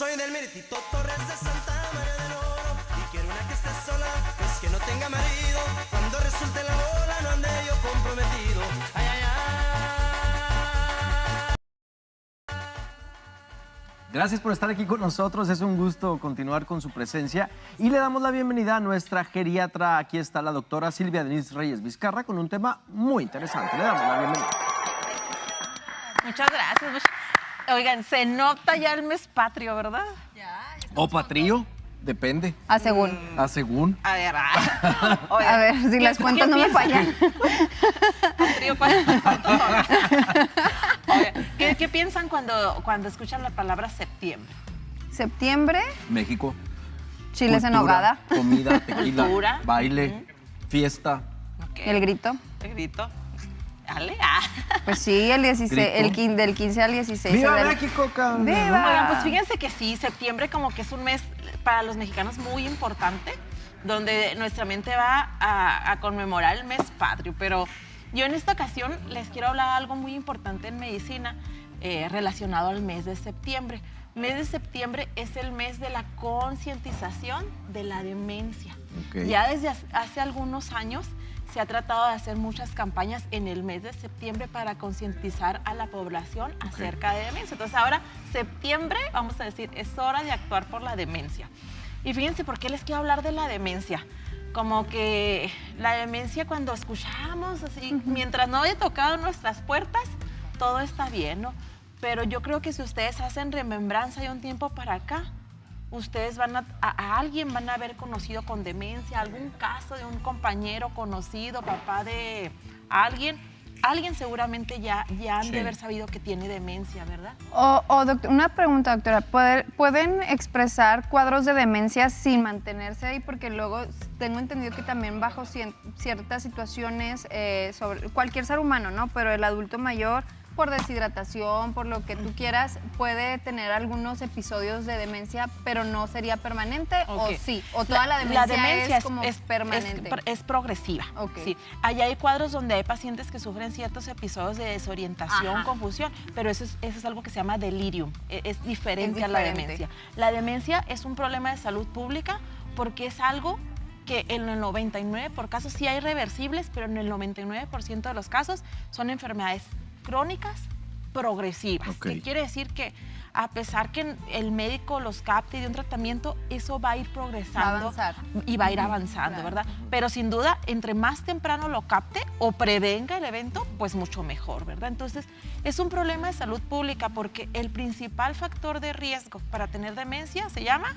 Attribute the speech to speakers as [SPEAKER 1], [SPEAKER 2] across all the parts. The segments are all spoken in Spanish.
[SPEAKER 1] Soy del Meritito Torres de Santa María del Oro y quiero una que esté sola, pues que no tenga marido. Cuando resulte la bola no ande yo comprometido. Ay, ay, ay.
[SPEAKER 2] Gracias por estar aquí con nosotros, es un gusto continuar con su presencia y le damos la bienvenida a nuestra geriatra. Aquí está la doctora Silvia Denise Reyes Vizcarra con un tema muy interesante. Le damos la bienvenida.
[SPEAKER 3] Muchas gracias. Oigan, se nota ya el mes patrio, ¿verdad?
[SPEAKER 2] O patrio, depende.
[SPEAKER 4] A según.
[SPEAKER 2] A según.
[SPEAKER 3] A ver,
[SPEAKER 4] A ver, si las cuentas no me fallan.
[SPEAKER 3] Patrio, ¿cuántos son? Oigan, ¿qué piensan cuando escuchan la palabra septiembre?
[SPEAKER 4] Septiembre,
[SPEAKER 2] México.
[SPEAKER 4] chiles en
[SPEAKER 2] Cultura,
[SPEAKER 4] nogada,
[SPEAKER 2] comida, tequila,
[SPEAKER 3] Cultura.
[SPEAKER 2] baile, fiesta.
[SPEAKER 3] Okay.
[SPEAKER 4] el grito.
[SPEAKER 3] El grito. Dale.
[SPEAKER 4] Pues sí, el 16,
[SPEAKER 2] Grito.
[SPEAKER 4] del 15 al 16.
[SPEAKER 2] ¡Viva
[SPEAKER 4] del-
[SPEAKER 2] México, cabrón!
[SPEAKER 4] ¡Viva!
[SPEAKER 3] Oigan, pues fíjense que sí, septiembre como que es un mes para los mexicanos muy importante, donde nuestra mente va a conmemorar el mes patrio. Pero yo en esta ocasión les quiero hablar de algo muy importante en medicina relacionado al mes de septiembre. Mes de septiembre es el mes de la concientización de la demencia.
[SPEAKER 2] Ok.
[SPEAKER 3] Ya desde hace algunos años se ha tratado de hacer muchas campañas en el mes de septiembre para concientizar a la población acerca de demencia. Entonces ahora, septiembre, vamos a decir, es hora de actuar por la demencia. Y fíjense por qué les quiero hablar de la demencia. Como que la demencia cuando escuchamos así, mientras no haya tocado nuestras puertas, todo está bien, ¿no? Pero yo creo que si ustedes hacen remembranza de un tiempo para acá, ustedes van a alguien van a haber conocido con demencia, algún caso de un compañero conocido, papá de alguien seguramente ya han de haber sabido que tiene demencia, ¿verdad?
[SPEAKER 4] Una pregunta, doctora. ¿Pueden expresar cuadros de demencia sin mantenerse ahí? Porque luego tengo entendido que también bajo ciertas situaciones, sobre cualquier ser humano, ¿no? Pero el adulto mayor, por deshidratación, por lo que tú quieras, puede tener algunos episodios de demencia, pero no sería permanente,
[SPEAKER 3] Okay.
[SPEAKER 4] o sí, o toda la demencia, es como
[SPEAKER 3] es
[SPEAKER 4] permanente.
[SPEAKER 3] Es progresiva.
[SPEAKER 4] Okay.
[SPEAKER 3] Sí. Allá hay cuadros donde hay pacientes que sufren ciertos episodios de desorientación,
[SPEAKER 4] Ajá.
[SPEAKER 3] confusión, pero eso es algo que se llama delirium, es diferente a la
[SPEAKER 4] diferente.
[SPEAKER 3] demencia. La demencia es un problema de salud pública porque es algo que en el 99% por casos sí hay reversibles, pero en el 99% de los casos son enfermedades crónicas progresivas.
[SPEAKER 2] Okay.
[SPEAKER 3] ¿Qué quiere decir? Que a pesar que el médico los capte y de un tratamiento, eso va a ir progresando
[SPEAKER 4] avanzar.
[SPEAKER 3] y va a ir avanzando,
[SPEAKER 4] Claro.
[SPEAKER 3] ¿verdad? Pero sin duda, entre más temprano lo capte o prevenga el evento, pues mucho mejor, ¿verdad? Entonces, es un problema de salud pública porque el principal factor de riesgo para tener demencia se llama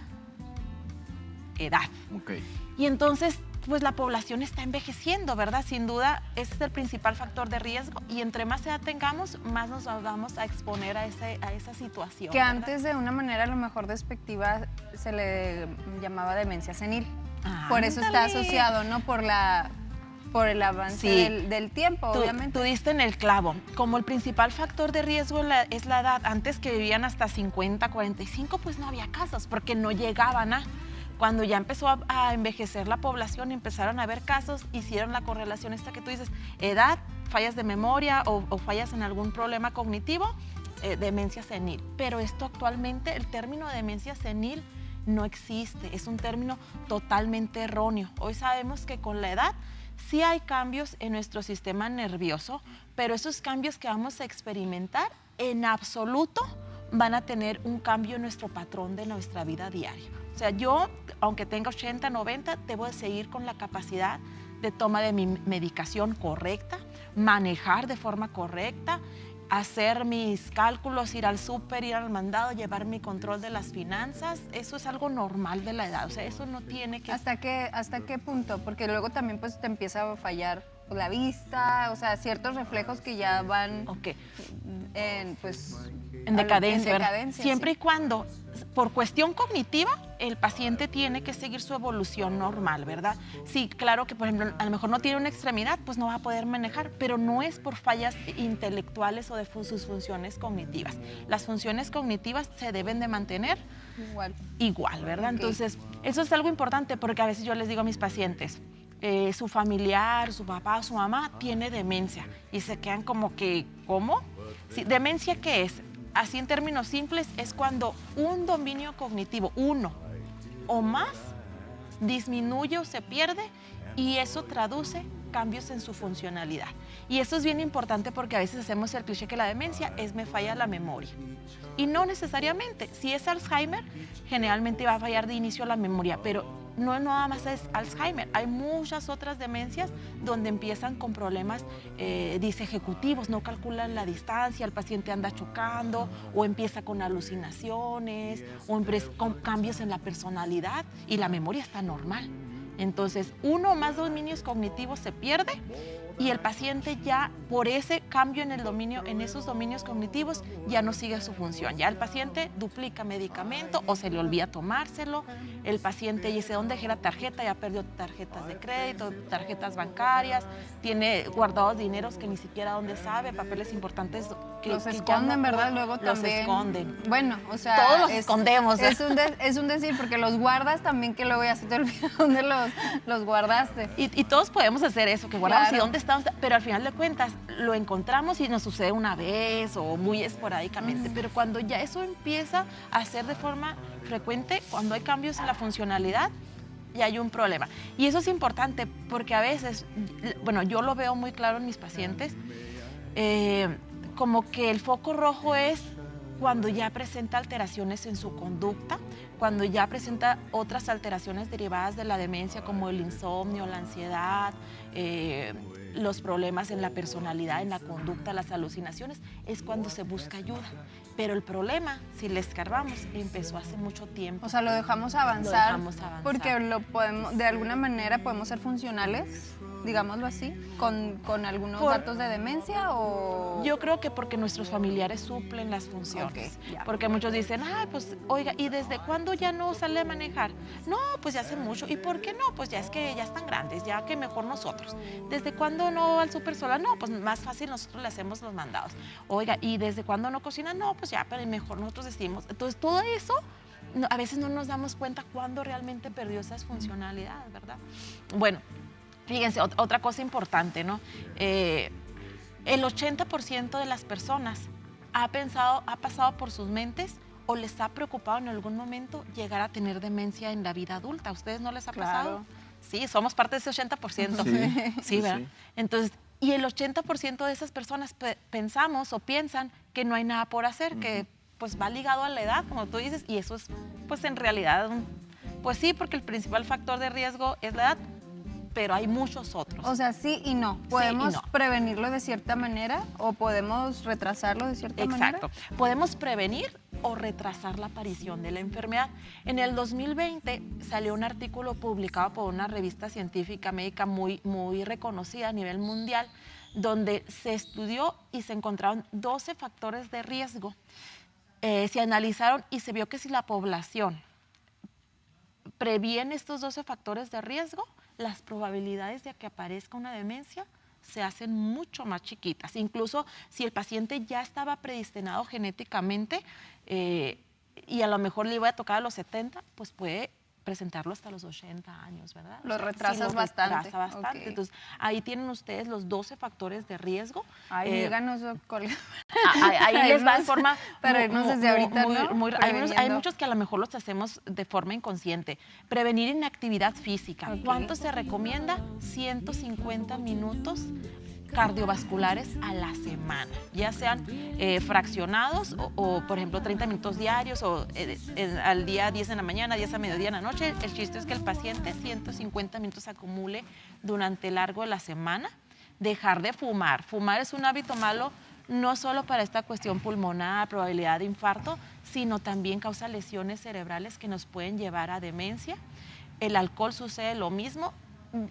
[SPEAKER 3] edad.
[SPEAKER 2] Ok.
[SPEAKER 3] Y entonces, pues la población está envejeciendo, ¿verdad? Sin duda, ese es el principal factor de riesgo y entre más edad tengamos, más nos vamos a exponer a esa situación.
[SPEAKER 4] Que
[SPEAKER 3] ¿verdad?
[SPEAKER 4] antes, de una manera a lo mejor despectiva, se le llamaba demencia senil. Por eso está
[SPEAKER 3] Ándale.
[SPEAKER 4] asociado, ¿no? Por el avance
[SPEAKER 3] Sí.
[SPEAKER 4] del tiempo, obviamente.
[SPEAKER 3] Tú diste en el clavo. Como el principal factor de riesgo es la edad, antes que vivían hasta 50, 45, pues no había casos, porque no llegaban a... Cuando ya empezó a envejecer la población, empezaron a haber casos, hicieron la correlación esta que tú dices, edad, fallas de memoria o fallas en algún problema cognitivo, demencia senil. Pero esto actualmente, el término de demencia senil no existe, es un término totalmente erróneo. Hoy sabemos que con la edad sí hay cambios en nuestro sistema nervioso, pero esos cambios que vamos a experimentar en absoluto van a tener un cambio en nuestro patrón de nuestra vida diaria. O sea, yo, aunque tenga 80, 90, debo de seguir con la capacidad de toma de mi medicación correcta, manejar de forma correcta, hacer mis cálculos, ir al súper, ir al mandado, llevar mi control de las finanzas. Eso es algo normal de la edad. O sea, eso no tiene que...
[SPEAKER 4] ¿Hasta qué punto? Porque luego también pues te empieza a fallar la vista, o sea, ciertos reflejos que ya van
[SPEAKER 3] Okay.
[SPEAKER 4] en
[SPEAKER 3] En decadencia,
[SPEAKER 4] en
[SPEAKER 3] ¿verdad?
[SPEAKER 4] decadencia,
[SPEAKER 3] Siempre
[SPEAKER 4] sí.
[SPEAKER 3] y cuando, por cuestión cognitiva, el paciente tiene que seguir su evolución normal, ¿verdad? Sí, claro que, por ejemplo, a lo mejor no tiene una extremidad, pues no va a poder manejar, pero no es por fallas intelectuales o de sus funciones cognitivas. Las funciones cognitivas se deben de mantener igual, ¿verdad?
[SPEAKER 4] Ok.
[SPEAKER 3] Entonces, eso es algo importante porque a veces yo les digo a mis pacientes, su familiar, su papá o su mamá tiene demencia y se quedan como que, ¿cómo? Sí, ¿demencia qué es? así en términos simples, es cuando un dominio cognitivo, uno o más, disminuye o se pierde, y eso traduce cambios en su funcionalidad. Y eso es bien importante porque a veces hacemos el cliché que la demencia es me falla la memoria. Y no necesariamente. Si es Alzheimer, generalmente va a fallar de inicio la memoria, pero no nada más es Alzheimer. Hay muchas otras demencias donde empiezan con problemas disejecutivos, no calculan la distancia, el paciente anda chocando, o empieza con alucinaciones, o con cambios en la personalidad, y la memoria está normal. Entonces, uno o más dominios cognitivos se pierde, y el paciente ya por ese cambio en el dominio, en esos dominios cognitivos, ya no sigue su función. Ya el paciente duplica medicamento o se le olvida tomárselo. El paciente dice, ¿dónde dejé la tarjeta? Ya perdió tarjetas de crédito, tarjetas bancarias, tiene guardados dineros que ni siquiera dónde sabe, papeles importantes que
[SPEAKER 4] los
[SPEAKER 3] que
[SPEAKER 4] esconden,
[SPEAKER 3] ya no,
[SPEAKER 4] ¿verdad? Luego
[SPEAKER 3] los
[SPEAKER 4] también.
[SPEAKER 3] esconden.
[SPEAKER 4] Bueno, o sea,
[SPEAKER 3] Todos los escondemos.
[SPEAKER 4] Es un decir, porque los guardas también, que luego ya se te olvida dónde los guardaste.
[SPEAKER 3] Y todos podemos hacer eso, que guardamos
[SPEAKER 4] Claro.
[SPEAKER 3] y dónde estamos, pero al final de cuentas lo encontramos y nos sucede una vez o muy esporádicamente. Pero cuando ya eso empieza a ser de forma frecuente, cuando hay cambios en la funcionalidad, ya hay un problema. Y eso es importante porque a veces, bueno, yo lo veo muy claro en mis pacientes, como que el foco rojo es cuando ya presenta alteraciones en su conducta, cuando ya presenta otras alteraciones derivadas de la demencia, como el insomnio, la ansiedad, los problemas en la personalidad, en la conducta, las alucinaciones, es cuando se busca ayuda. Pero el problema, si le escarbamos, empezó hace mucho tiempo.
[SPEAKER 4] O sea, lo dejamos avanzar,
[SPEAKER 3] Lo dejamos avanzar.
[SPEAKER 4] porque lo podemos, de alguna manera podemos ser funcionales, digámoslo así, con algunos datos de demencia, o...
[SPEAKER 3] Yo creo que porque nuestros familiares suplen las funciones.
[SPEAKER 4] Ok, ya.
[SPEAKER 3] Porque muchos dicen, ay, pues, oiga, ¿y desde cuándo ya no sale a manejar? No, pues ya hace mucho. ¿Y por qué no? Pues ya es que ya están grandes, ya que mejor nosotros. ¿Desde cuándo no va al súper sola? No, pues más fácil nosotros le hacemos los mandados. Oiga, ¿y desde cuándo no cocina? No, pues ya, pero mejor nosotros decidimos. Entonces, todo eso, a veces no nos damos cuenta cuándo realmente perdió esas funcionalidades, ¿verdad? Bueno, fíjense, otra cosa importante, ¿no? El 80% de las personas ha pasado por sus mentes o les ha preocupado en algún momento llegar a tener demencia en la vida adulta. ¿A ustedes no les ha pasado?
[SPEAKER 4] Claro.
[SPEAKER 3] Sí, somos parte de ese 80%. Sí, ¿verdad?
[SPEAKER 2] Sí.
[SPEAKER 3] Entonces, y el 80% de esas personas pensamos o piensan que no hay nada por hacer, que pues va ligado a la edad, como tú dices, y eso es pues en realidad, pues sí, porque el principal factor de riesgo es la edad, pero hay muchos otros.
[SPEAKER 4] O sea, sí y no. ¿Podemos
[SPEAKER 3] no.
[SPEAKER 4] prevenirlo de cierta manera o podemos retrasarlo de cierta manera?
[SPEAKER 3] Exacto. Podemos prevenir o retrasar la aparición de la enfermedad. En el 2020 salió un artículo publicado por una revista científica médica muy reconocida a nivel mundial, donde se estudió y se encontraron 12 factores de riesgo. Se analizaron y se vio que si la población previene estos 12 factores de riesgo, las probabilidades de que aparezca una demencia se hacen mucho más chiquitas. Incluso si el paciente ya estaba predestinado genéticamente y a lo mejor le iba a tocar a los 70, pues puede presentarlo hasta los 80 años, ¿verdad?
[SPEAKER 4] Lo
[SPEAKER 3] O sea,
[SPEAKER 4] retrasas
[SPEAKER 3] sí,
[SPEAKER 4] bastante.
[SPEAKER 3] retrasa bastante.
[SPEAKER 4] Ok.
[SPEAKER 3] Entonces, ahí tienen ustedes los 12 factores de riesgo.
[SPEAKER 4] Ay, díganos, colega.
[SPEAKER 3] Ahí les va de forma...
[SPEAKER 4] Para irnos desde ahorita, ¿no?
[SPEAKER 3] hay
[SPEAKER 4] Preveniendo.
[SPEAKER 3] muchos que a lo mejor los hacemos de forma inconsciente. Prevenir inactividad física.
[SPEAKER 4] Ok.
[SPEAKER 3] ¿Cuánto se recomienda? 150 minutos cardiovasculares a la semana, ya sean fraccionados o, por ejemplo, 30 minutos diarios o al día 10 en la mañana, 10 a mediodía en la noche. El chiste es que el paciente 150 minutos acumule durante el largo de la semana. Dejar de fumar. Fumar es un hábito malo no solo para esta cuestión pulmonar, probabilidad de infarto, sino también causa lesiones cerebrales que nos pueden llevar a demencia. El alcohol sucede lo mismo.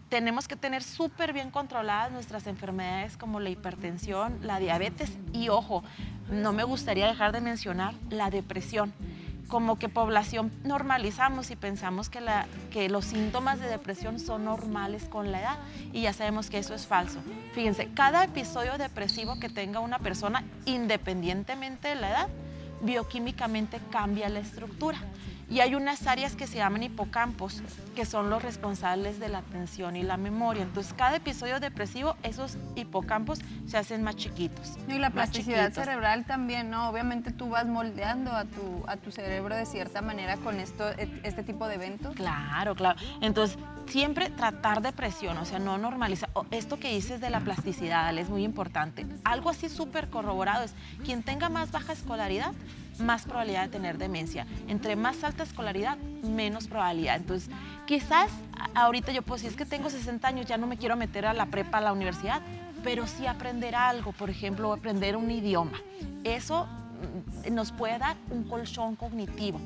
[SPEAKER 3] Tenemos que tener súper bien controladas nuestras enfermedades como la hipertensión, la diabetes y, ojo, no me gustaría dejar de mencionar la depresión. Como que población normalizamos y pensamos que los síntomas de depresión son normales con la edad y ya sabemos que eso es falso. Fíjense, cada episodio depresivo que tenga una persona, independientemente de la edad, bioquímicamente cambia la estructura. Y hay unas áreas que se llaman hipocampos, que son los responsables de la atención y la memoria. Entonces, cada episodio depresivo, esos hipocampos se hacen más chiquitos.
[SPEAKER 4] Y la
[SPEAKER 3] más
[SPEAKER 4] plasticidad
[SPEAKER 3] chiquitos.
[SPEAKER 4] cerebral también, ¿no? Obviamente tú vas moldeando a tu cerebro de cierta manera con este tipo de eventos.
[SPEAKER 3] Claro, claro. Entonces, siempre tratar depresión, o sea, no normalizar. Esto que dices de la plasticidad, Ale, es muy importante. Algo así súper corroborado es, quien tenga más baja escolaridad, más probabilidad de tener demencia. Entre más alta escolaridad, menos probabilidad. Entonces, quizás ahorita yo puedo decir, es que tengo 60 años, ya no me quiero meter a la prepa, a la universidad, pero sí aprender algo, por ejemplo, aprender un idioma. Eso nos puede dar un colchón cognitivo.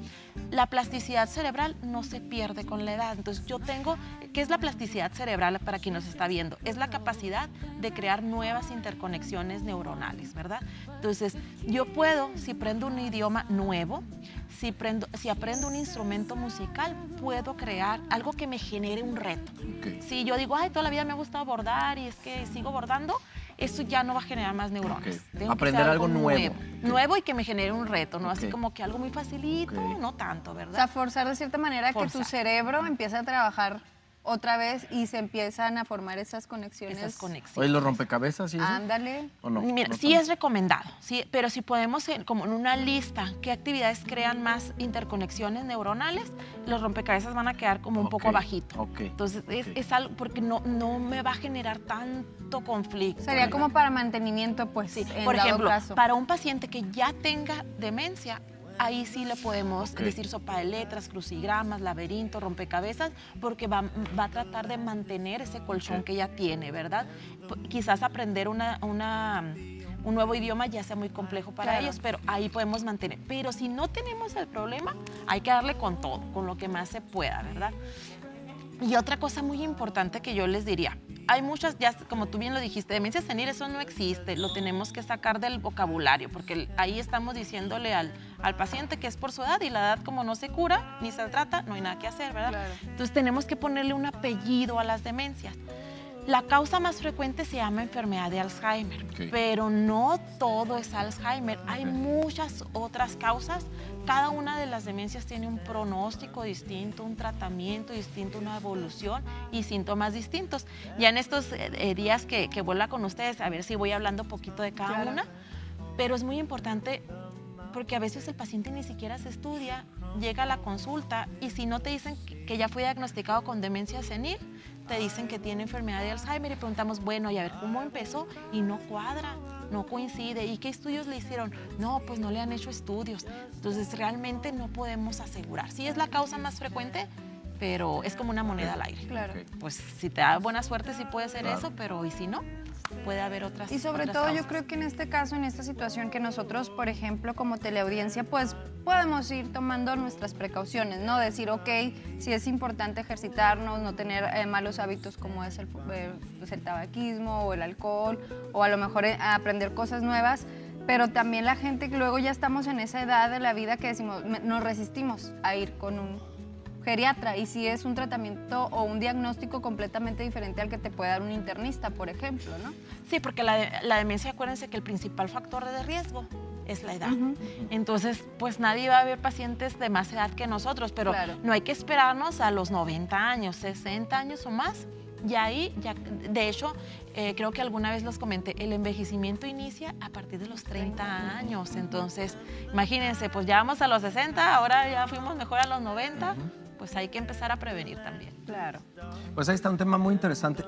[SPEAKER 3] La plasticidad cerebral no se pierde con la edad. Entonces yo tengo, ¿qué es la plasticidad cerebral para quien nos está viendo? Es la capacidad de crear nuevas interconexiones neuronales, ¿verdad? Entonces yo puedo, si aprendo un idioma nuevo, si aprendo un instrumento musical, puedo crear algo que me genere un reto.
[SPEAKER 2] Okay.
[SPEAKER 3] Si yo digo, ay, toda la vida me ha gustado bordar y es que sigo bordando, eso ya no va a generar más neuronas.
[SPEAKER 2] Okay.
[SPEAKER 3] Tengo que
[SPEAKER 2] Aprender
[SPEAKER 3] hacer
[SPEAKER 2] algo nuevo.
[SPEAKER 3] Nuevo y que me genere un reto, ¿no?
[SPEAKER 2] Okay.
[SPEAKER 3] Así como que algo muy facilito,
[SPEAKER 2] Okay.
[SPEAKER 3] no tanto,
[SPEAKER 4] O sea,
[SPEAKER 3] ¿verdad?
[SPEAKER 4] forzar de cierta manera que
[SPEAKER 3] Forzar.
[SPEAKER 4] tu cerebro empiece a trabajar otra vez y se empiezan a formar esas conexiones.
[SPEAKER 3] Esas conexiones.
[SPEAKER 2] Oye, ¿los rompecabezas y eso?
[SPEAKER 4] Ándale.
[SPEAKER 2] ¿O no?
[SPEAKER 3] Mira,
[SPEAKER 2] No
[SPEAKER 3] sí
[SPEAKER 2] tanto.
[SPEAKER 3] es recomendado, sí, pero si podemos, como en una lista, qué actividades crean más interconexiones neuronales, los rompecabezas van a quedar como un poco
[SPEAKER 2] Ok,
[SPEAKER 3] bajito.
[SPEAKER 2] ok,
[SPEAKER 3] Entonces,
[SPEAKER 2] ok.
[SPEAKER 3] es algo, porque no me va a generar tanto conflicto.
[SPEAKER 4] Sería
[SPEAKER 3] ¿verdad?
[SPEAKER 4] como para mantenimiento, pues,
[SPEAKER 3] Sí,
[SPEAKER 4] en
[SPEAKER 3] por
[SPEAKER 4] dado
[SPEAKER 3] ejemplo,
[SPEAKER 4] caso.
[SPEAKER 3] para un paciente que ya tenga demencia, ahí sí le podemos
[SPEAKER 2] Ok.
[SPEAKER 3] decir sopa de letras, crucigramas, laberinto, rompecabezas, porque va a tratar de mantener ese colchón
[SPEAKER 2] Ok.
[SPEAKER 3] que ya tiene, ¿verdad? Quizás aprender un nuevo idioma ya sea muy complejo para
[SPEAKER 4] Claro.
[SPEAKER 3] ellos, pero ahí podemos mantener. Pero si no tenemos el problema, hay que darle con todo, con lo que más se pueda, ¿verdad? Y otra cosa muy importante que yo les diría, hay muchas, ya como tú bien lo dijiste, demencia senil, eso no existe, lo tenemos que sacar del vocabulario, porque ahí estamos diciéndole al paciente que es por su edad y la edad como no se cura ni se trata, no hay nada que hacer, ¿verdad?
[SPEAKER 4] Claro.
[SPEAKER 3] Entonces tenemos que ponerle un apellido a las demencias. La causa más frecuente se llama enfermedad de Alzheimer,
[SPEAKER 2] Ok.
[SPEAKER 3] pero no todo es Alzheimer. Hay
[SPEAKER 2] Ok.
[SPEAKER 3] muchas otras causas. Cada una de las demencias tiene un pronóstico distinto, un tratamiento distinto, una evolución y síntomas distintos. Ya en estos días que vuelva con ustedes, a ver si voy hablando un poquito de cada
[SPEAKER 4] Claro.
[SPEAKER 3] una, pero es muy importante porque a veces el paciente ni siquiera se estudia, llega a la consulta y si no te dicen que ya fue diagnosticado con demencia senil, te dicen que tiene enfermedad de Alzheimer y preguntamos, bueno, y a ver, ¿cómo empezó? Y no cuadra, no coincide. ¿Y qué estudios le hicieron? No, pues no le han hecho estudios. Entonces, realmente no podemos asegurar. Sí es la causa más frecuente, pero es como una moneda al aire.
[SPEAKER 4] Claro.
[SPEAKER 2] Ok.
[SPEAKER 3] Pues si te da buena suerte sí puede ser
[SPEAKER 2] Claro.
[SPEAKER 3] eso, pero ¿y si no? Puede haber otras
[SPEAKER 4] Y sobre
[SPEAKER 3] otras
[SPEAKER 4] todo yo
[SPEAKER 3] causas.
[SPEAKER 4] creo que en este caso, en esta situación que nosotros, por ejemplo, como teleaudiencia, pues podemos ir tomando nuestras precauciones, ¿no? Decir, ok, sí es importante ejercitarnos, no tener malos hábitos como es pues el tabaquismo o el alcohol, o a lo mejor aprender cosas nuevas, pero también la gente que luego ya estamos en esa edad de la vida que decimos, nos resistimos a ir con un geriatra, y si es un tratamiento o un diagnóstico completamente diferente al que te puede dar un internista, por ejemplo, ¿no?
[SPEAKER 3] Sí, porque la demencia, acuérdense que el principal factor de riesgo es la edad. Entonces, pues nadie va a ver pacientes de más edad que nosotros, pero
[SPEAKER 4] Claro.
[SPEAKER 3] no hay que esperarnos a los 90 años, 60 años o más. Y ahí, ya, de hecho, creo que alguna vez los comenté, el envejecimiento inicia a partir de los 30 años. Entonces, imagínense, pues ya vamos a los 60, ahora ya fuimos mejor a los 90, pues hay que empezar a prevenir también.
[SPEAKER 4] Claro.
[SPEAKER 2] Pues ahí está un tema muy interesante.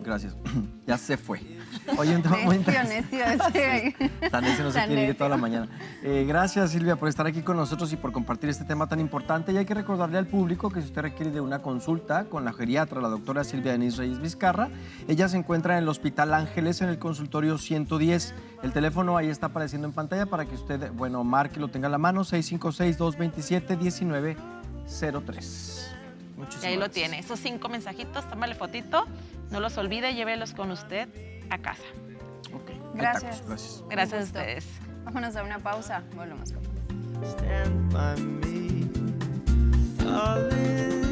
[SPEAKER 2] Gracias. Ya se fue. Oye, un tema muy interesante.
[SPEAKER 4] Necio.
[SPEAKER 2] Tan necio no se
[SPEAKER 4] Tan
[SPEAKER 2] quiere ir
[SPEAKER 4] necio.
[SPEAKER 2] toda la mañana. Gracias, Silvia, por estar aquí con nosotros y por compartir este tema tan importante. Y hay que recordarle al público que si usted requiere de una consulta con la geriatra, la doctora Silvia Denise Reyes Vizcarra, ella se encuentra en el Hospital Ángeles, en el consultorio 110. El teléfono ahí está apareciendo en pantalla para que usted, bueno, marque, lo tenga a la mano, 656-227-1903. Muchísimas
[SPEAKER 3] Y ahí lo
[SPEAKER 2] gracias.
[SPEAKER 3] tiene. Esos 5 mensajitos, tómale fotito, no los olvide, llévelos con usted a casa.
[SPEAKER 2] Ok, hay
[SPEAKER 4] Gracias.
[SPEAKER 2] tacos, gracias.
[SPEAKER 3] Gracias a
[SPEAKER 4] gusto.
[SPEAKER 3] ustedes.
[SPEAKER 4] Vámonos a una pausa. Volvemos con más.
[SPEAKER 1] Stand by me, darling.